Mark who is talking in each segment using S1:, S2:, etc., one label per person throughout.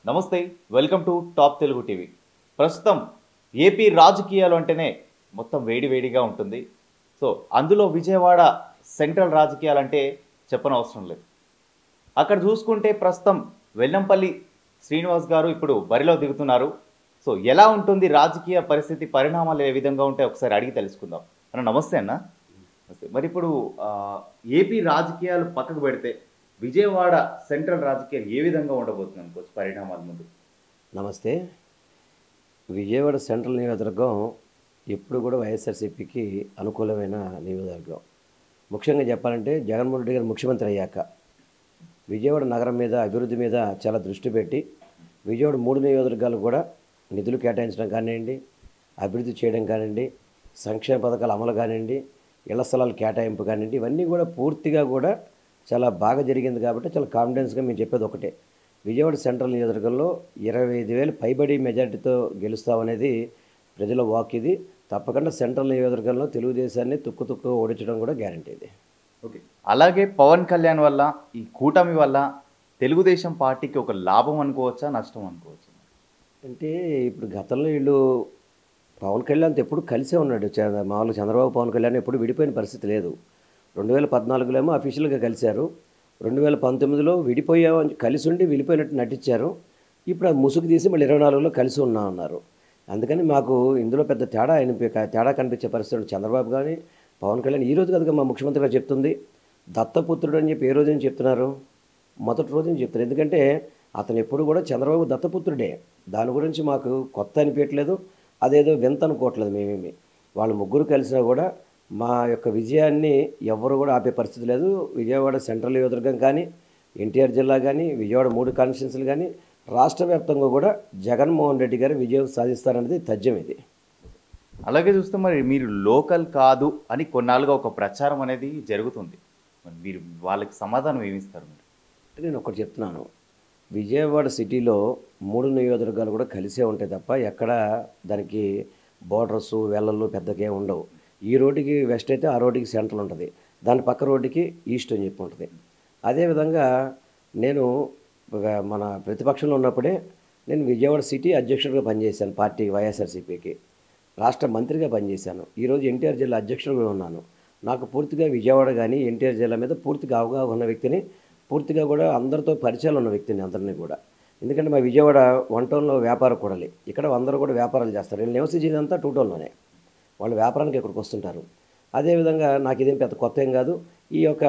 S1: నమస్తే, welcome to top Telugu TV. ప్రస్తుతం AP రాజకీయాలు అంటేనే మొత్తం వేడివేడిగా ఉంటుంది. సో అందులో విజయవాడ సెంట్రల్ రాజకీయాలు అంటే చెప్పనవసరం లేదు. అక్కడ చూసుకుంటే ప్రస్తుతం వెల్లంపల్లి శ్రీనివాస్ గారు ఇప్పుడు బరిలో దిగుతున్నారు. సో ఎలా ఉంటుంది రాజకీయ పరిస్థితి, పరిణామాలు ఏ విధంగా ఉంటాయి ఒకసారి అడిగి తెలుసుకుందాం. అన్న నమస్తే అన్న. నమస్తే. మరి ఇప్పుడు ఏపీ రాజకీయాలు పక్కకు పెడితే విజయవాడ సెంట్రల్ రాజకీయాలు ఏ విధంగా ఉండబోతుంది అనుకోవచ్చు పరిణామాల ముందు?
S2: నమస్తే. విజయవాడ సెంట్రల్ నియోజకవర్గం ఎప్పుడు కూడా వైఎస్ఆర్సీపీకి అనుకూలమైన నియోజకవర్గం. ముఖ్యంగా చెప్పాలంటే జగన్మోహన్ రెడ్డి గారు ముఖ్యమంత్రి అయ్యాక విజయవాడ నగరం మీద అభివృద్ధి మీద చాలా దృష్టి పెట్టి విజయవాడ 3 నియోజకవర్గాలు కూడా నిధులు కేటాయించడం కానివ్వండి, అభివృద్ధి చేయడం కానివ్వండి, సంక్షేమ పథకాల అమలు కానివ్వండి, ఇళ్ల స్థలాల కేటాయింపు కానివ్వండి, ఇవన్నీ కూడా పూర్తిగా కూడా చాలా బాగా జరిగింది. కాబట్టి చాలా కాన్ఫిడెన్స్గా మేము చెప్పేది ఒకటే, విజయవాడ సెంట్రల్ నియోజకవర్గంలో 25,000 పైబడి మెజార్టీతో గెలుస్తామనేది ప్రజల వాక్. ఇది తప్పకుండా సెంట్రల్ నియోజకవర్గంలో తెలుగుదేశాన్ని తుక్కు ఓడించడం కూడా గ్యారంటీ ఇది.
S1: ఓకే. అలాగే పవన్ కళ్యాణ్ వల్ల, ఈ కూటమి వల్ల తెలుగుదేశం పార్టీకి ఒక లాభం అనుకోవచ్చా, నష్టం అనుకోవచ్చా?
S2: అంటే ఇప్పుడు గతంలో వీళ్ళు పవన్ కళ్యాణ్తో ఎప్పుడు కలిసే ఉన్నాడు. మామూలుగా చంద్రబాబు పవన్ కళ్యాణ్ ఎప్పుడు విడిపోయిన పరిస్థితి లేదు. 2014లో ఏమో అఫీషియల్గా కలిశారు. 2019లో విడిపోయామని కలిసి ఉండి విడిపోయినట్టు నటించారు. ఇప్పుడు ఆ ముసుగు తీసి మళ్ళీ 24లో కలిసి ఉన్నా అన్నారు. అందుకని మాకు ఇందులో పెద్ద తేడా కనిపించే పరిస్థితి. చంద్రబాబు కానీ పవన్ కళ్యాణ్ ఈ రోజు కనుక మా ముఖ్యమంత్రి గారు చెప్తుంది దత్తపుత్రుడు అని చెప్పి ఏ రోజు నుంచి చెప్తున్నారు? మొదటి రోజు నుంచి చెప్తున్నారు. ఎందుకంటే అతను ఎప్పుడు కూడా చంద్రబాబు దత్తపుత్రుడే. దాని గురించి మాకు కొత్త అనిపించట్లేదు, అదేదో వింత అనుకోవట్లేదు మేమేమి. వాళ్ళు ముగ్గురు కలిసినా కూడా మా యొక్క విజయాన్ని ఎవరు కూడా ఆపే పరిస్థితి లేదు. విజయవాడ సెంట్రల్ నియోజకవర్గం కానీ, ఎన్టీఆర్ జిల్లా కానీ, విజయవాడ 3 కాన్స్టిట్యున్సీలు కానీ రాష్ట్ర వ్యాప్తంగా కూడా జగన్మోహన్ రెడ్డి గారు విజయం సాధిస్తారనేది తథ్యం ఇది.
S1: అలాగే చూస్తే మరి మీరు లోకల్ కాదు అని కొన్నాళ్ళుగా ఒక ప్రచారం అనేది జరుగుతుంది. మరి మీరు వాళ్ళకి సమాధానం ఏమిస్తారు?
S2: నేను ఒకటి చెప్తున్నాను, విజయవాడ సిటీలో 3 నియోజకవర్గాలు కూడా కలిసే ఉంటాయి తప్ప ఎక్కడ దానికి బోర్డర్స్ వెళ్ళలు పెద్దగా ఉండవు. ఈ రోడ్డుకి వెస్ట్ అయితే ఆ రోడ్డుకి సెంట్రల్ ఉంటుంది, దాని పక్క రోడ్డుకి ఈస్ట్ అని చెప్పి ఉంటుంది. అదేవిధంగా నేను మన ప్రతిపక్షంలో ఉన్నప్పుడే నేను విజయవాడ సిటీ అధ్యక్షుడిగా పనిచేశాను. పార్టీ వైఎస్ఆర్సీపీకి రాష్ట్ర మంత్రిగా పనిచేశాను. ఈరోజు ఎన్టీఆర్ జిల్లా అధ్యక్షుడిగా ఉన్నాను. నాకు పూర్తిగా విజయవాడ కానీ ఎన్టీఆర్ జిల్లా మీద పూర్తిగా అవగాహన ఉన్న వ్యక్తిని, పూర్తిగా కూడా అందరితో పరిచయాలు ఉన్న వ్యక్తిని అందరినీ కూడా. ఎందుకంటే మా విజయవాడ 1 టౌన్లో వ్యాపార కూడలి, ఇక్కడ అందరూ కూడా వ్యాపారాలు చేస్తారు. వీళ్ళు నివసించేదంతా 2 టౌన్లోనే, వాళ్ళు వ్యాపారానికి ఇక్కడికి వస్తుంటారు. అదేవిధంగా నాకు ఇదేం పెద్ద కొత్త ఏం కాదు. ఈ యొక్క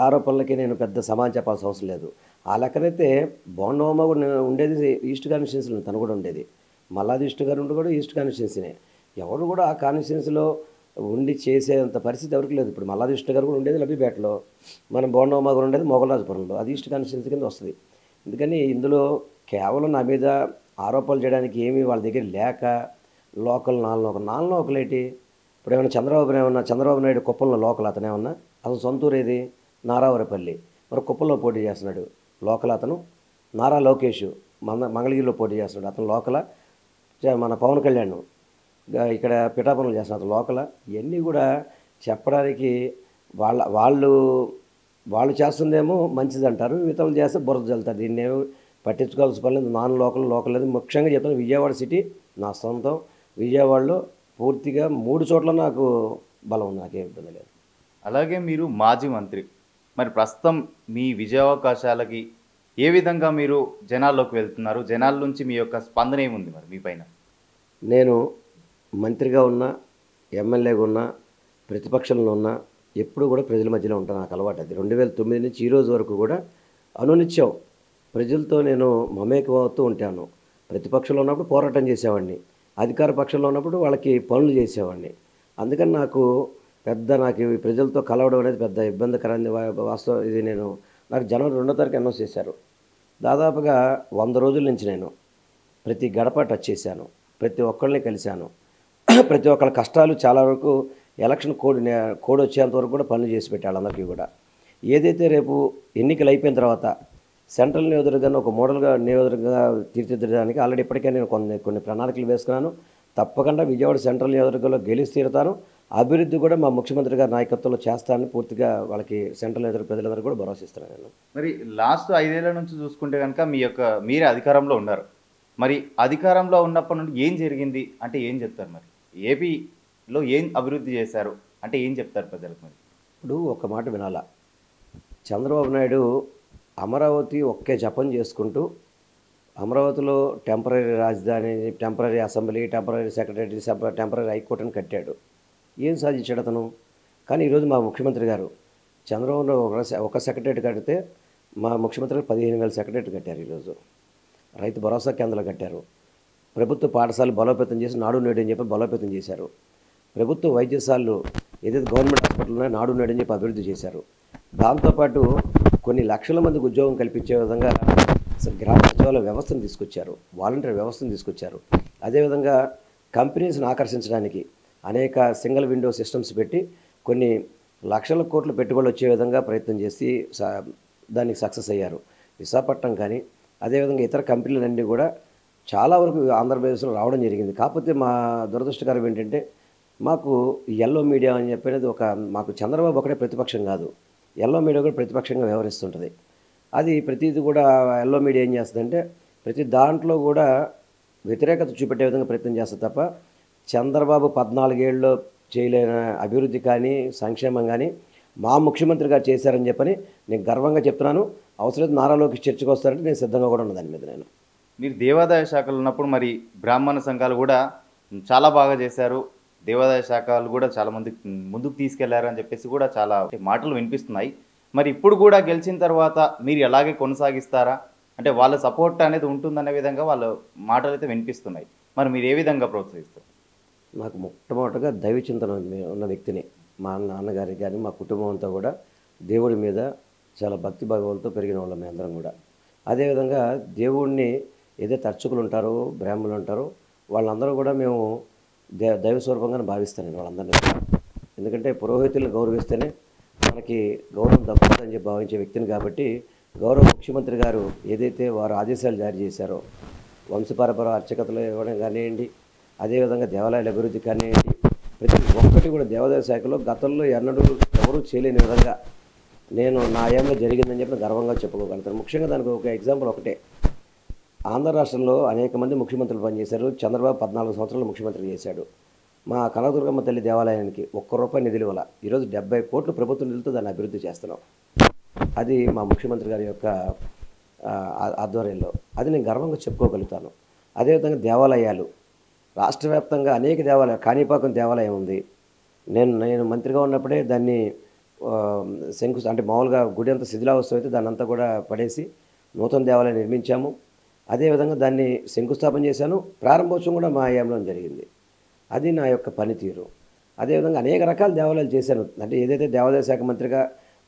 S2: ఆరోపణలకి నేను పెద్ద సమాధానం చెప్పాల్సిన అవసరం లేదు. ఆ లెక్కనైతే బోండమ్మ కూడా ఉండేది ఈస్ట్ కాన్స్టిట్యున్సీలో, తను కూడా ఉండేది. మల్లాది ఈస్ట్ గారు ఉండి కూడా ఈస్ట్ కాన్స్టిట్యున్సీనే. ఎవరు కూడా ఆ కాన్స్టిట్యున్సీలో ఉండి చేసేంత పరిస్థితి ఎవరికి లేదు. ఇప్పుడు మల్లాది ఈస్ట్ గారు కూడా ఉండేది లబ్బిపేటలో, మనం బోండమ్మ గారు ఉండేది మొగలరాజపురంలో, అది ఈస్ట్ కాన్స్టిట్యున్సీ కింద వస్తుంది. అందుకని ఇందులో కేవలం నా మీద ఆరోపణలు చేయడానికి ఏమీ వాళ్ళ దగ్గర లేక లోకల్ నాలుగు ఒకలేటి. ఇప్పుడు ఏమైనా చంద్రబాబు నాయుడు కుప్పంలో లోకల్ అతనేమన్నా, అతను సొంతూరు ఏది నారావరపల్లి, మరి కుప్పంలో పోటీ చేస్తున్నాడు లోకల్ అతను. నారా లోకేష్ మంగళగిరిలో పోటీ చేస్తున్నాడు, అతను లోకల. మన పవన్ కళ్యాణ్ ఇక్కడ పిఠాపురంలో చేస్తున్నాడు, అతను లోకల. ఇవన్నీ కూడా చెప్పడానికి వాళ్ళు చేస్తుందేమో మంచిది అంటారు, ఇతరులు చేస్తే బురద చల్లుతారు. దీన్ని ఏమో పట్టించుకోవాల్సిన పని లేదు. లోకల్ లేదు. ముఖ్యంగా చెప్తాను, విజయవాడ సిటీ నా సొంతం. విజయవాడలో పూర్తిగా 3 చోట్ల నాకు బలం ఉంది, నాకేం ఇబ్బంది లేదు.
S1: అలాగే మీరు మాజీ మంత్రి, మరి ప్రస్తుతం మీ విజయావకాశాలకి ఏ విధంగా మీరు జనాల్లోకి వెళ్తున్నారు? జనాల నుంచి మీ యొక్క స్పందన ఏముంది మరి మీ పైన?
S2: నేను మంత్రిగా ఉన్నా, ఎమ్మెల్యేగా ఉన్నా, ప్రతిపక్షంలో ఉన్నా, ఎప్పుడు కూడా ప్రజల మధ్యలో ఉంటాను. నాకు అలవాటు అది. 2009 నుంచి ఈ రోజు వరకు కూడా అనునిత్యం ప్రజలతో నేను మమేకం అవుతూ ఉంటాను. ప్రతిపక్షంలో ఉన్నప్పుడు పోరాటం చేసేవాడిని, అధికార పక్షంలో ఉన్నప్పుడు వాళ్ళకి పనులు చేసేవాడిని. అందుకని నాకు ఈ ప్రజలతో కలవడం అనేది పెద్ద ఇబ్బందికరమైన వాస్తవం. ఇది నాకు జనవరి 2వ తారీఖు అనౌన్స్ చేశారు. దాదాపుగా 100 రోజుల నుంచి నేను ప్రతి గడప టచ్ చేశాను, ప్రతి ఒక్కళ్ళని కలిశాను. ప్రతి ఒక్కళ్ళ కష్టాలు చాలా వరకు ఎలక్షన్ కోడ్ వచ్చేంత వరకు కూడా పనులు చేసి పెట్టాలి అందరికీ కూడా. ఏదైతే రేపు ఎన్నికలు అయిపోయిన తర్వాత సెంట్రల్ నియోజకవర్గాన్ని ఒక మోడల్గా నియోజకవర్గంగా తీర్చిదిద్దడానికి ఆల్రెడీ ఇప్పటికే నేను కొన్ని ప్రణాళికలు వేసుకున్నాను. తప్పకుండా విజయవాడ సెంట్రల్ నియోజకవర్గంలో గెలిచి తీరుతాను. అభివృద్ధి కూడా మా ముఖ్యమంత్రి గారి నాయకత్వంలో చేస్తానని పూర్తిగా వాళ్ళకి సెంట్రల్ ఎదురు ప్రజలందరూ కూడా భరోసా ఇస్తున్నాను నేను.
S1: మరి లాస్ట్ 5 ఏళ్ల నుంచి చూసుకుంటే కనుక మీరే అధికారంలో ఉన్నారు. మరి అధికారంలో ఉన్నప్పటి నుండి ఏం జరిగింది అంటే ఏం చెప్తారు? మరి ఏపీలో ఏం అభివృద్ధి చేశారు అంటే ఏం చెప్తారు ప్రజలకు? మరి
S2: ఇప్పుడు ఒక మాట వినాలా, చంద్రబాబు నాయుడు అమరావతి ఒకే జపం చేసుకుంటూ అమరావతిలో టెంపరీ రాజధాని, temporary assembly, temporary secretary, temporary హైకోర్టుని కట్టాడు. ఏం సాధించాడు అతను? కానీ ఈరోజు మా ముఖ్యమంత్రి గారు చంద్రబాబు ఒక సెక్రటరీ కడితే మా ముఖ్యమంత్రి గారు 15,000 సెక్రటరీ కట్టారు. ఈరోజు రైతు భరోసా కేంద్రాలు కట్టారు. ప్రభుత్వ పాఠశాలలు బలోపేతం చేసి నాడు నేడు అని చెప్పి బలోపేతం చేశారు. ప్రభుత్వ వైద్యశాలలు ఏదైతే గవర్నమెంట్ హాస్పిటల్ ఉన్నాయో నాడు నేడు అని చెప్పి అభివృద్ధి చేశారు. దాంతోపాటు కొన్ని లక్షల మందికి ఉద్యోగం కల్పించే విధంగా గ్రామ సచివాలయ వ్యవస్థను తీసుకొచ్చారు, వాలంటీర్ వ్యవస్థను తీసుకొచ్చారు. అదేవిధంగా కంపెనీస్ని ఆకర్షించడానికి అనేక సింగిల్ విండో సిస్టమ్స్ పెట్టి కొన్ని లక్షల కోట్ల పెట్టుబడులు వచ్చే విధంగా ప్రయత్నం చేసి దానికి సక్సెస్ అయ్యారు. విశాఖపట్నం కానీ అదేవిధంగా ఇతర కంపెనీలన్నీ కూడా చాలా వరకు ఆంధ్రప్రదేశ్లో రావడం జరిగింది. కాకపోతే మా దురదృష్టకరం ఏంటంటే మాకు ఎల్లో మీడియా అని చెప్పేది మాకు చంద్రబాబు ఒకటే ప్రతిపక్షం కాదు, ఎల్లో మీడియా కూడా ప్రతిపక్షంగా వ్యవహరిస్తుంటుంది. అది ప్రతిదీ కూడా ఎల్లో మీడియా ఏం చేస్తుందంటే ప్రతి దాంట్లో కూడా వ్యతిరేకత చూపెట్టే విధంగా ప్రయత్నం చేస్తుంది తప్ప చంద్రబాబు 14 ఏళ్ళలో చేయలేని అభివృద్ధి కానీ సంక్షేమం కానీ మా ముఖ్యమంత్రి గారు చేశారని చెప్పని నేను గర్వంగా చెప్తున్నాను. అవసరం నారా లోకేష్ చర్చకు వస్తారంటే నేను సిద్ధంగా కూడా ఉన్న దాని మీద.
S1: మీరు దేవాదాయ శాఖలో ఉన్నప్పుడు మరి బ్రాహ్మణ సంఘాలు కూడా చాలా బాగా చేశారు, దేవాదాయ శాఖలు కూడా చాలా మంది ముందుకు తీసుకెళ్లారు అని చెప్పేసి కూడా చాలా మాటలు వినిపిస్తున్నాయి. మరి ఇప్పుడు కూడా గెలిచిన తర్వాత మీరు ఎలాగే కొనసాగిస్తారా? అంటే వాళ్ళ సపోర్ట్ అనేది ఉంటుందనే విధంగా వాళ్ళ మాటలు అయితే వినిపిస్తున్నాయి. మరి మీరు ఏ విధంగా ప్రోత్సహిస్తారు?
S2: నాకు మొట్టమొదటిగా దైవ చింతన ఉన్న వ్యక్తిని. మా నాన్నగారికి కానీ మా కుటుంబం అంతా కూడా దేవుడి మీద చాలా భక్తి భావాలతో పెరిగిన వాళ్ళం మేము అందరం కూడా. అదేవిధంగా దేవుడిని ఏదైతే అర్చకులు ఉంటారో బ్రాహ్మణులు ఉంటారో వాళ్ళందరూ కూడా మేము దైవ స్వరూపంగానే భావిస్తాను వాళ్ళందరినీ. ఎందుకంటే పురోహితులను గౌరవిస్తేనే మనకి గౌరవం దక్కుతుందని చెప్పి భావించే వ్యక్తిని కాబట్టి గౌరవ ముఖ్యమంత్రి గారు ఏదైతే వారు ఆదేశాలు జారీ చేశారో వంశపారపర అర్చకతలు ఇవ్వడం కానివ్వండి, అదేవిధంగా దేవాలయాల అభివృద్ధి కానివ్వండి, ప్రతి ఒక్కటి కూడా దేవాదాయ శాఖలో గతంలో ఎన్నడూ ఎవరూ చేయలేని విధంగా నేను నా ఆయంలో జరిగిందని చెప్పి గర్వంగా చెప్పుకోగలుగుతాను. ముఖ్యంగా దానికి ఒక ఎగ్జాంపుల్ ఒకటే, ఆంధ్ర రాష్ట్రంలో అనేక మంది ముఖ్యమంత్రులు పనిచేశారు. చంద్రబాబు 14 సంవత్సరాలు ముఖ్యమంత్రి చేశాడు. మా కనకదుర్గమ్మ తల్లి దేవాలయానికి ₹1 నిధులు ఇవ్వాల. ఈరోజు 70 కోట్లు ప్రభుత్వ నిధులతో దాన్ని అభివృద్ధి చేస్తున్నాం. అది మా ముఖ్యమంత్రి గారి యొక్క ఆధ్వర్యంలో. అది నేను గర్వంగా చెప్పుకోగలుగుతాను. అదేవిధంగా దేవాలయాలు రాష్ట్ర వ్యాప్తంగా అనేక దేవాలయాలు, కాణిపాకం దేవాలయం ఉంది. నేను మంత్రిగా ఉన్నప్పుడే దాన్ని అంటే మామూలుగా గుడి అంతా శిథిలావస్థ అయితే దాన్ని అంతా కూడా పడేసి నూతన దేవాలయం నిర్మించాము. అదేవిధంగా దాన్ని శంకుస్థాపన చేశాను. ప్రారంభోత్సవం కూడా మా ఆయంలో జరిగింది. అది నా యొక్క పనితీరు. అదేవిధంగా అనేక రకాల దేవాలయాలు చేశాను. అంటే ఏదైతే దేవాదాయ శాఖ మంత్రిగా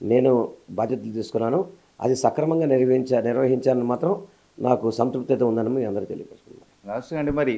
S2: నేను బాధ్యతలు తీసుకున్నానో అది సక్రమంగా నిర్వహించాలని మాత్రం నాకు సంతృప్తి ఉందని మీ అందరికీ తెలియపరుచుకున్నాను.
S1: లాస్ట్ అండి, మరి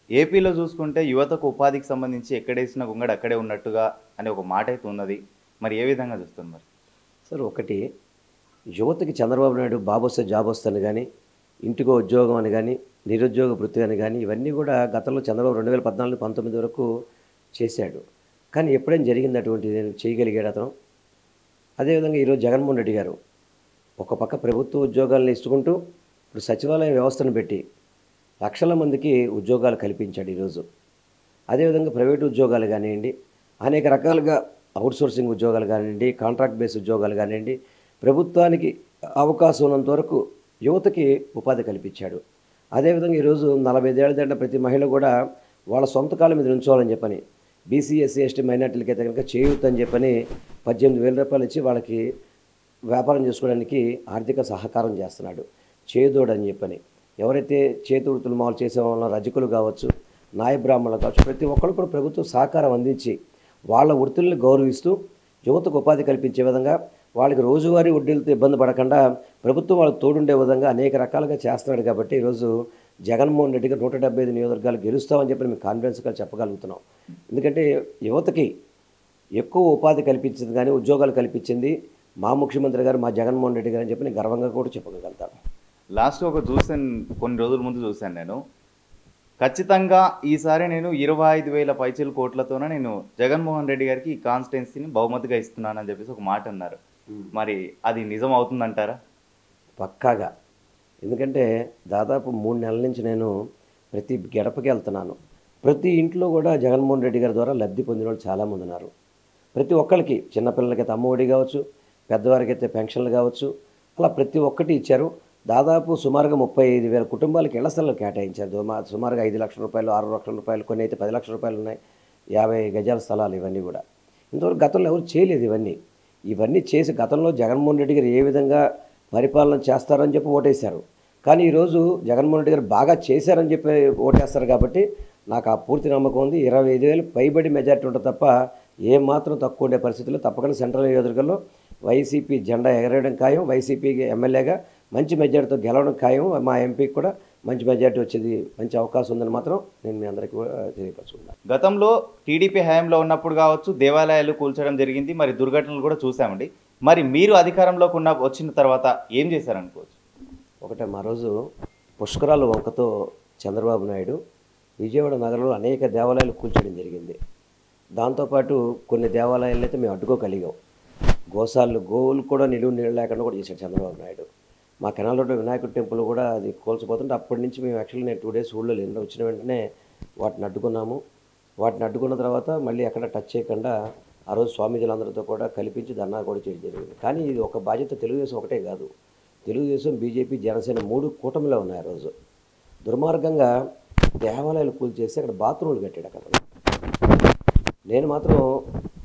S1: ఏపీలో చూసుకుంటే యువతకు ఉపాధికి సంబంధించి ఎక్కడేసిన గొంగడు అక్కడే ఉన్నట్టుగా అనే ఒక మాట అయితే ఉన్నది. మరి ఏ విధంగా చూస్తుంది? మరి
S2: సార్, ఒకటి యువతకి చంద్రబాబు నాయుడు బాబు వస్తే జాబ్ వస్తుంది కానీ, ఇంటికో ఉద్యోగం అని కానీ, నిరుద్యోగ వృత్తి అని కానీ ఇవన్నీ కూడా గతంలో చంద్రబాబు 2014-19 వరకు చేశాడు. కానీ ఎప్పుడైనా జరిగింది అటువంటిది చేయగలిగాడు అతను. అదేవిధంగా ఈరోజు జగన్మోహన్ రెడ్డి గారు ఒక పక్క ప్రభుత్వ ఉద్యోగాలను ఇచ్చుకుంటూ ఇప్పుడు సచివాలయ వ్యవస్థను పెట్టి లక్షల మందికి ఉద్యోగాలు కల్పించాడు ఈరోజు. అదేవిధంగా ప్రైవేటు ఉద్యోగాలు కానివ్వండి, అనేక రకాలుగా అవుట్సోర్సింగ్ ఉద్యోగాలు కానివ్వండి, కాంట్రాక్ట్ బేస్ ఉద్యోగాలు కానివ్వండి, ప్రభుత్వానికి అవకాశం ఉన్నంత వరకు యువతకి ఉపాధి కల్పించాడు. అదేవిధంగా ఈరోజు 45 ఏళ్ళ దాటిన ప్రతి మహిళ కూడా వాళ్ళ సొంత కాళ్ళ మీద ఉంచోవాలని చెప్పని బీసీ, ఎస్సీ, ఎస్టీ మైనార్టీలకి అయితే కనుక చేయూత్ అని చెప్పని ₹18,000 ఇచ్చి వాళ్ళకి వ్యాపారం చేసుకోవడానికి ఆర్థిక సహకారం చేస్తున్నాడు. చేదోడు అని చెప్పని ఎవరైతే చేతి వృత్తులు మామూలు చేసే వాళ్ళ రజకులు కావచ్చు, నాయ బ్రాహ్మణులు కావచ్చు, ప్రతి ఒక్కరు కూడా ప్రభుత్వం సహకారం అందించి వాళ్ళ వృత్తుల్ని గౌరవిస్తూ యువతకు ఉపాధి కల్పించే విధంగా వాళ్ళకి రోజువారీ వడ్డీలతో ఇబ్బంది పడకుండా ప్రభుత్వం వాళ్ళకి తోడుండే విధంగా అనేక రకాలుగా చేస్తున్నాడు. కాబట్టి ఈరోజు జగన్మోహన్ రెడ్డిగా 175 నియోజకవర్గాలు గెలుస్తామని చెప్పి మేము కాన్ఫిడెన్స్గా చెప్పగలుగుతున్నాం. ఎందుకంటే యువతకి ఎక్కువ ఉపాధి కల్పించింది కానీ ఉద్యోగాలు కల్పించింది మా ముఖ్యమంత్రి గారు, మా జగన్మోహన్ రెడ్డి గారు అని చెప్పి నేను గర్వంగా కూడా చెప్పగలుగుతాను.
S1: లాస్ట్ కొన్ని రోజుల ముందు చూశాను నేను, ఖచ్చితంగా ఈసారి నేను 25,000 పైచీల కోట్లతోనే నేను జగన్మోహన్ రెడ్డి గారికి ఈ కాన్స్టిట్యున్సీని బహుమతిగా ఇస్తున్నానని చెప్పేసి ఒక మాట అన్నారు. మరి అది నిజం అవుతుందంటారా?
S2: పక్కాగా. ఎందుకంటే దాదాపు 3 నెలల నుంచి నేను ప్రతి గడపకి వెళ్తున్నాను. ప్రతి ఇంట్లో కూడా జగన్మోహన్ రెడ్డి గారి ద్వారా లబ్ధి పొందిన వాళ్ళు చాలామంది ఉన్నారు. ప్రతి ఒక్కరికి, చిన్నపిల్లలకైతే అమ్మఒడి కావచ్చు, పెద్దవారికైతే పెన్షన్లు కావచ్చు, అలా ప్రతి ఒక్కటి ఇచ్చారు. దాదాపు సుమారుగా 35,000 కుటుంబాలకి ఇళ్ల స్థలాలు కేటాయించారు. సుమారుగా 5 లక్షల రూపాయలు, 6 లక్షల రూపాయలు, కొన్ని అయితే 10 లక్షల రూపాయలు ఉన్నాయి. 50 గజాల స్థలాలు ఇవన్నీ కూడా. ఇంతవరకు గతంలో ఎవరు చేయలేదు ఇవన్నీ చేసి గతంలో జగన్మోహన్ రెడ్డి గారు ఏ విధంగా పరిపాలన చేస్తారని చెప్పి ఓటేశారు. కానీ ఈరోజు జగన్మోహన్ రెడ్డి గారు బాగా చేశారని చెప్పి ఓటేస్తారు కాబట్టి నాకు ఆ పూర్తి నమ్మకం ఉంది. 25,000 పైబడి మెజార్టీ ఉంటుంది తప్ప ఏమాత్రం తక్కువ ఉండే పరిస్థితుల్లో తప్పకుండా సెంట్రల్ నియోజకవర్గంలో వైసీపీ జెండా ఎగరేయడం ఖాయం. వైసీపీకి ఎమ్మెల్యేగా మంచి మెజార్టీతో గెలవడం ఖాయం. మా ఎంపీకి కూడా మంచి మెజార్టీ వచ్చేది మంచి అవకాశం ఉందని మాత్రం నేను మీ అందరికీ తెలియపరుచుకున్నాను.
S1: గతంలో టీడీపీ హయాంలో ఉన్నప్పుడు కావచ్చు దేవాలయాలు కూల్చడం జరిగింది, మరి దుర్ఘటనలు కూడా చూసామండి. మరి మీరు అధికారంలోకి వచ్చిన తర్వాత ఏం చేశారనుకోవచ్చు?
S2: ఒకటే, మా రోజు పుష్కరాల వంకతో చంద్రబాబు నాయుడు విజయవాడ నగరంలో అనేక దేవాలయాలు కూల్చడం జరిగింది. దాంతోపాటు కొన్ని దేవాలయాలను అయితే మేము అడ్డుకోగలిగాం. గోవులు కూడా నీళ్ళు లేకుండా కూడా చేశాడు చంద్రబాబు నాయుడు. మా కెనాల్ రోడ్డు వినాయకుడి టెంపుల్ కూడా అది కోల్చిపోతుంటే అప్పటి నుంచి మేము యాక్చువల్లీ నేను 2 డేస్ ఊళ్ళో లేను. వచ్చిన వెంటనే వాటిని అడ్డుకున్నాము. వాటిని అడ్డుకున్న తర్వాత మళ్ళీ ఎక్కడ టచ్ చేయకుండా ఆ రోజు స్వామీజీలందరితో కూడా కల్పించి ధర్నా కూడా చేయడం జరిగింది. కానీ ఇది ఒక బాధ్యత తెలుగుదేశం ఒకటే కాదు, తెలుగుదేశం, బీజేపీ, జనసేన 3 కూటమిలో ఉన్నాయి. ఆ రోజు దుర్మార్గంగా దేవాలయాలు కూల్చేసి అక్కడ బాత్రూములు కట్టాడు అక్కడ. నేను మాత్రం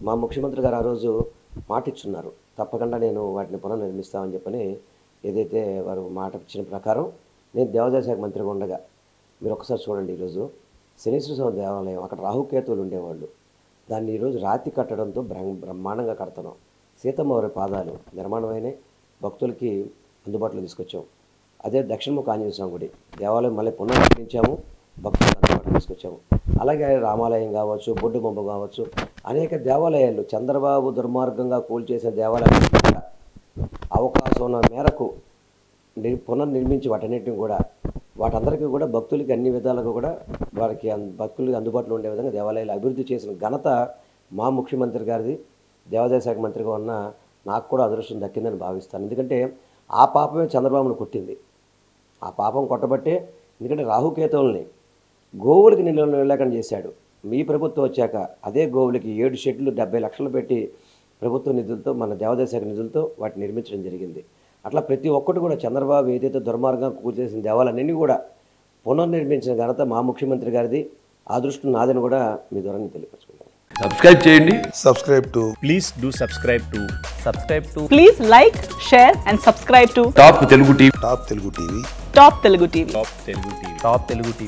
S2: మా ముఖ్యమంత్రి గారు ఆ రోజు మాట ఇచ్చున్నారు, తప్పకుండా నేను వాటిని పునర్నిర్మిస్తామని చెప్పని. ఏదైతే వారు మాట ఇచ్చిన ప్రకారం నేను దేవాదాయ శాఖ మంత్రిగా ఉండగా మీరు ఒకసారి చూడండి, ఈరోజు శనీశ్వర స్వామి దేవాలయం అక్కడ రాహుకేతువులు ఉండేవాళ్ళు, దాన్ని ఈరోజు రాతి కట్టడంతో బ్రహ్మాండంగా కడతాం. సీతమ్మ వారి పాదాలు నిర్మాణమైన భక్తులకి అందుబాటులో తీసుకొచ్చాం. అదే దక్షిణముఖ ఆంజనేయ స్వామి గుడి దేవాలయం మళ్ళీ పునర్నిర్మించాము, భక్తులకు అందుబాటులో తీసుకొచ్చాము. అలాగే రామాలయం కావచ్చు, బొడ్డు బొమ్మ కావచ్చు, అనేక దేవాలయాలు చంద్రబాబు దుర్మార్గంగా కూల్చేసిన దేవాలయాలు కూడా అవకాశం ఉన్న మేరకు పునర్నిర్మించి వాటన్నిటిని కూడా వాటందరికీ కూడా భక్తులకి అన్ని విధాలుగా కూడా వారికి భక్తులకి అందుబాటులో ఉండే విధంగా దేవాలయాలు అభివృద్ధి చేసిన ఘనత మా ముఖ్యమంత్రి గారిది. దేవాదాయ శాఖ మంత్రిగా ఉన్న నాకు కూడా అదృష్టం దక్కిందని భావిస్తాను. ఎందుకంటే ఆ పాపమే చంద్రబాబును కొట్టింది. ఆ పాపం కొట్టబట్టే, ఎందుకంటే రాహుకేతువుల్ని గోవులకి నిలలేకుండా చేశాడు. మీ ప్రభుత్వం వచ్చాక అదే గోవులకి 7 షెడ్లు 70 లక్షలు పెట్టి ప్రభుత్వ నిధులతో, మన దేవాదాయ శాఖ నిధులతో వాటిని నిర్మించడం జరిగింది. అట్లా ప్రతి ఒక్కటి కూడా చంద్రబాబు ఏదైతే దుర్మార్గంగా కూల్చేసిన దేవాలయాన్ని కూడా పునర్నిర్మించిన ఘనత మా ముఖ్యమంత్రి గారిది. ఆ దృష్టి నాదని కూడా మీ ద్వారా తెలియపరుచుకున్నాను.
S3: సబ్స్క్రైబ్ చేయండి.
S4: Please do subscribe to.
S5: Please like, share and subscribe to
S3: top Telugu TV.
S5: Top Telugu TV.
S4: Top Telugu TV.